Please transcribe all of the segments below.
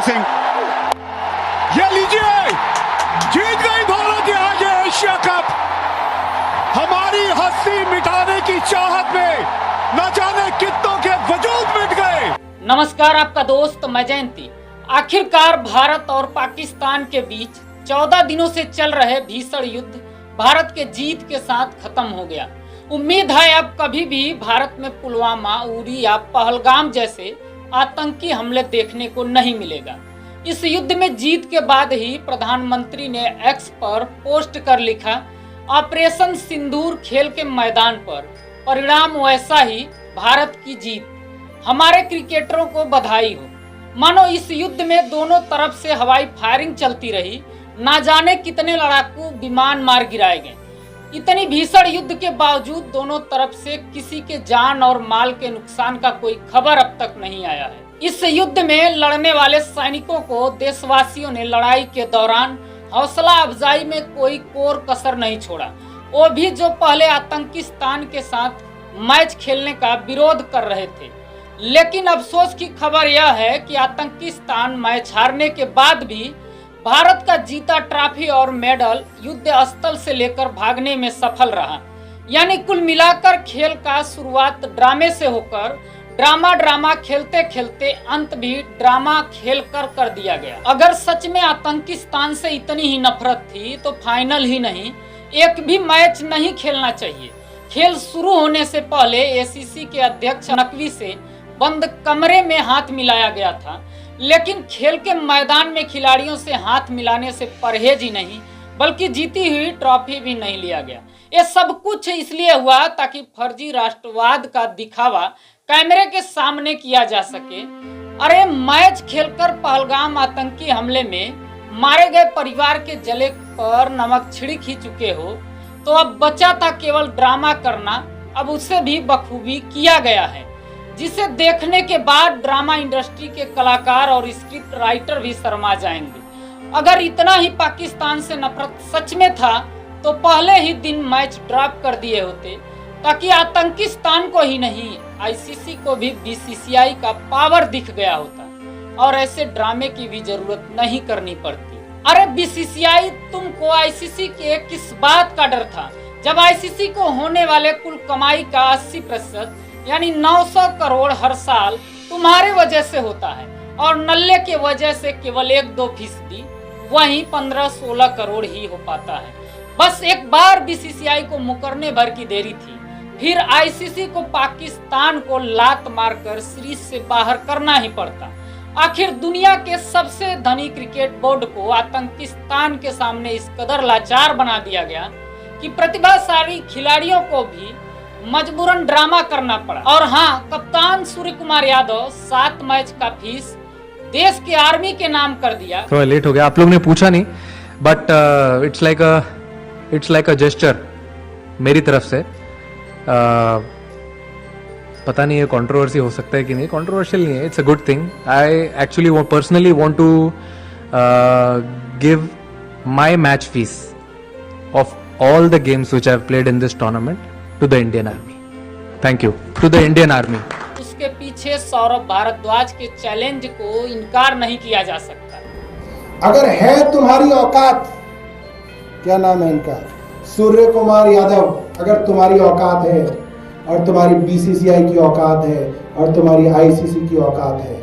सिंह, ये लीजिए, जीत गई भारत आज एशिया कप। हमारी हस्ती मिटाने की चाहत में न जाने कितनों के वजूद मिट गए। नमस्कार, आपका दोस्त मैं जयंती। आखिरकार भारत और पाकिस्तान के बीच 14 दिनों से चल रहे भीषण युद्ध भारत के जीत के साथ खत्म हो गया। उम्मीद है अब कभी भी भारत में पुलवामा, उरी या पहलगाम जैसे आतंकी हमले देखने को नहीं मिलेगा। इस युद्ध में जीत के बाद ही प्रधानमंत्री ने एक्स पर पोस्ट कर लिखा, ऑपरेशन सिंदूर खेल के मैदान पर परिणाम वैसा ही, भारत की जीत। हमारे क्रिकेटरों को बधाई हो। मानो इस युद्ध में दोनों तरफ से हवाई फायरिंग चलती रही, ना जाने कितने लड़ाकू विमान मार गिराए गए। इतनी भीषण युद्ध के बावजूद दोनों तरफ से किसी के जान और माल के नुकसान का कोई खबर अब तक नहीं आया है। इस युद्ध में लड़ने वाले सैनिकों को देशवासियों ने लड़ाई के दौरान हौसला अफजाई में कोई कोर कसर नहीं छोड़ा। वो भी जो पहले आतंकिस्तान के साथ मैच खेलने का विरोध कर रहे थे। लेकिन अफसोस की खबर यह है कि आतंकिस्तान मैच हारने के बाद भी भारत का जीता ट्रॉफी और मेडल युद्ध स्थल से लेकर भागने में सफल रहा। यानी कुल मिलाकर खेल का शुरुआत ड्रामे से होकर ड्रामा खेलते खेलते अंत भी ड्रामा खेल कर दिया गया। अगर सच में आतंकिस्तान से इतनी ही नफरत थी तो फाइनल ही नहीं, एक भी मैच नहीं खेलना चाहिए। खेल शुरू होने से पहले एसीसी के अध्यक्ष नकवी से बंद कमरे में हाथ मिलाया गया था, लेकिन खेल के मैदान में खिलाड़ियों से हाथ मिलाने से परहेज ही नहीं बल्कि जीती हुई ट्रॉफी भी नहीं लिया गया। ये सब कुछ इसलिए हुआ ताकि फर्जी राष्ट्रवाद का दिखावा कैमरे के सामने किया जा सके। अरे मैच खेलकर पहलगाम आतंकी हमले में मारे गए परिवार के जले पर नमक छिड़क ही चुके हो, तो अब बचा था केवल ड्रामा करना। अब उसे भी बखूबी किया गया है, जिसे देखने के बाद ड्रामा इंडस्ट्री के कलाकार और स्क्रिप्ट राइटर भी शर्मा जाएंगे। अगर इतना ही पाकिस्तान से नफरत सच में था तो पहले ही दिन मैच ड्रॉप कर दिए होते, ताकि आतंकिस्तान को ही नहीं आईसीसी को भी बीसीसीआई का पावर दिख गया होता और ऐसे ड्रामे की भी जरूरत नहीं करनी पड़ती। अरे बीसीसीआई, तुमको आईसीसी के किस बात का डर था, जब आईसीसी को होने वाले कुल कमाई का 80% यानी 900 करोड़ हर साल तुम्हारे वजह से होता है और नल्ले के वजह से केवल 1-2%, वहीं 15-16 करोड़ ही हो पाता है। बस एक बार बीसीसीआई को मुकरने भर की देरी थी, फिर आईसीसी को पाकिस्तान को लात मारकर सीरीज से बाहर करना ही पड़ता। आखिर दुनिया के सबसे धनी क्रिकेट बोर्ड को आतंकिस्तान के सामने इस कदर लाचार बना दिया गया कि प्रतिभाशाली खिलाड़ियों को भी मजबूरन ड्रामा करना पड़ा। और हाँ, कप्तान सूर्य कुमार यादव 7 मैच का फीस देश की आर्मी के नाम कर दिया। थोड़ा लेट हो गया, आप लोग ने पूछा नहीं, but it's like a gesture मेरी तरफ से। पता नहीं है कंट्रोवर्सी हो सकता है कि नहीं, कंट्रोवर्शियल नहीं है, it's a good thing. I actually personally want to give my match fees of all the games which I have played in this tournament to the Indian Army. Thank you to the Indian Army. उसके पीछे सौरभ भारद्वाज के challenge को इनकार नहीं किया जा सकता। अगर है तुम्हारी औकात, क्या नाम है इनका, सूर्य कुमार यादव, अगर तुम्हारी औकात है और तुम्हारी बीसीसीआई की औकात है और तुम्हारी आईसीसी की औकात है,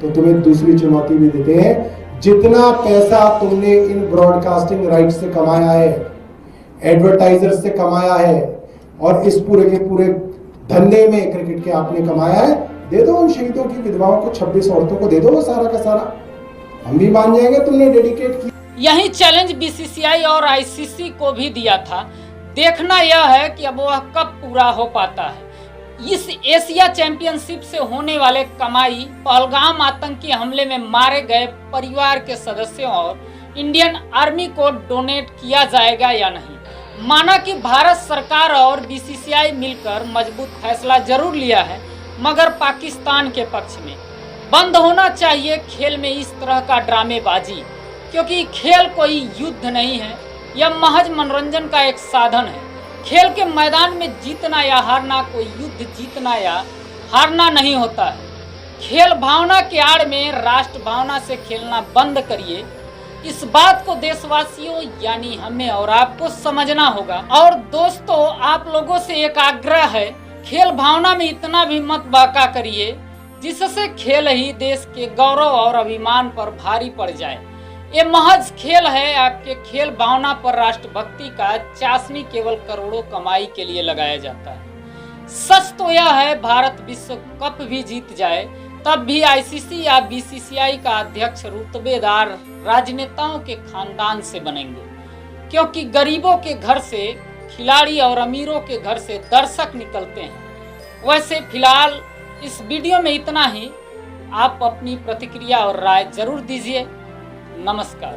तो तुम्हें दूसरी चुनौती भी देते हैं। जितना पैसा तुमने इन ब्रॉडकास्टिंग राइट्स से कमाया है, एडवर्टाइजर से कमाया है और इस पूरे के पूरे धंधे में क्रिकेट के आपने कमाया है, दे दो उन शहीदों की विधवाओं को, 26 औरतों को दे दो वो सारा का सारा, हम भी मान जाएंगे तुमने डेडिकेट किया। यही चैलेंज बीसीसीआई और आईसीसी को भी दिया था। देखना यह है कि अब वह कब पूरा हो पाता है। इस एशिया चैंपियनशिप से होने वाले कमाई पहलगाम आतंकी हमले में मारे गए परिवार के सदस्यों और इंडियन आर्मी को डोनेट किया जाएगा या नहीं। माना कि भारत सरकार और बीसीसीआई मिलकर मजबूत फैसला जरूर लिया है, मगर पाकिस्तान के पक्ष में बंद होना चाहिए खेल में इस तरह का ड्रामेबाजी, क्योंकि खेल कोई युद्ध नहीं है, यह महज मनोरंजन का एक साधन है। खेल के मैदान में जीतना या हारना कोई युद्ध जीतना या हारना नहीं होता है। खेल भावना के आड़ में राष्ट्र भावना से खेलना बंद करिए। इस बात को देशवासियों यानी हमें और आपको समझना होगा। और दोस्तों, आप लोगों से एक आग्रह है, खेल भावना में इतना भी मत बहका करिए जिससे खेल ही देश के गौरव और अभिमान पर भारी पड़ जाए। ये महज खेल है। आपके खेल भावना पर राष्ट्रभक्ति का चाशनी केवल करोड़ों कमाई के लिए लगाया जाता है। सच तो यह है, भारत विश्व कप भी जीत जाए तब भी आईसीसी या बीसीसीआई का अध्यक्ष रुतबेदार राजनेताओं के खानदान से बनेंगे, क्योंकि गरीबों के घर से खिलाड़ी और अमीरों के घर से दर्शक निकलते हैं। वैसे फिलहाल इस वीडियो में इतना ही। आप अपनी प्रतिक्रिया और राय जरूर दीजिए। नमस्कार।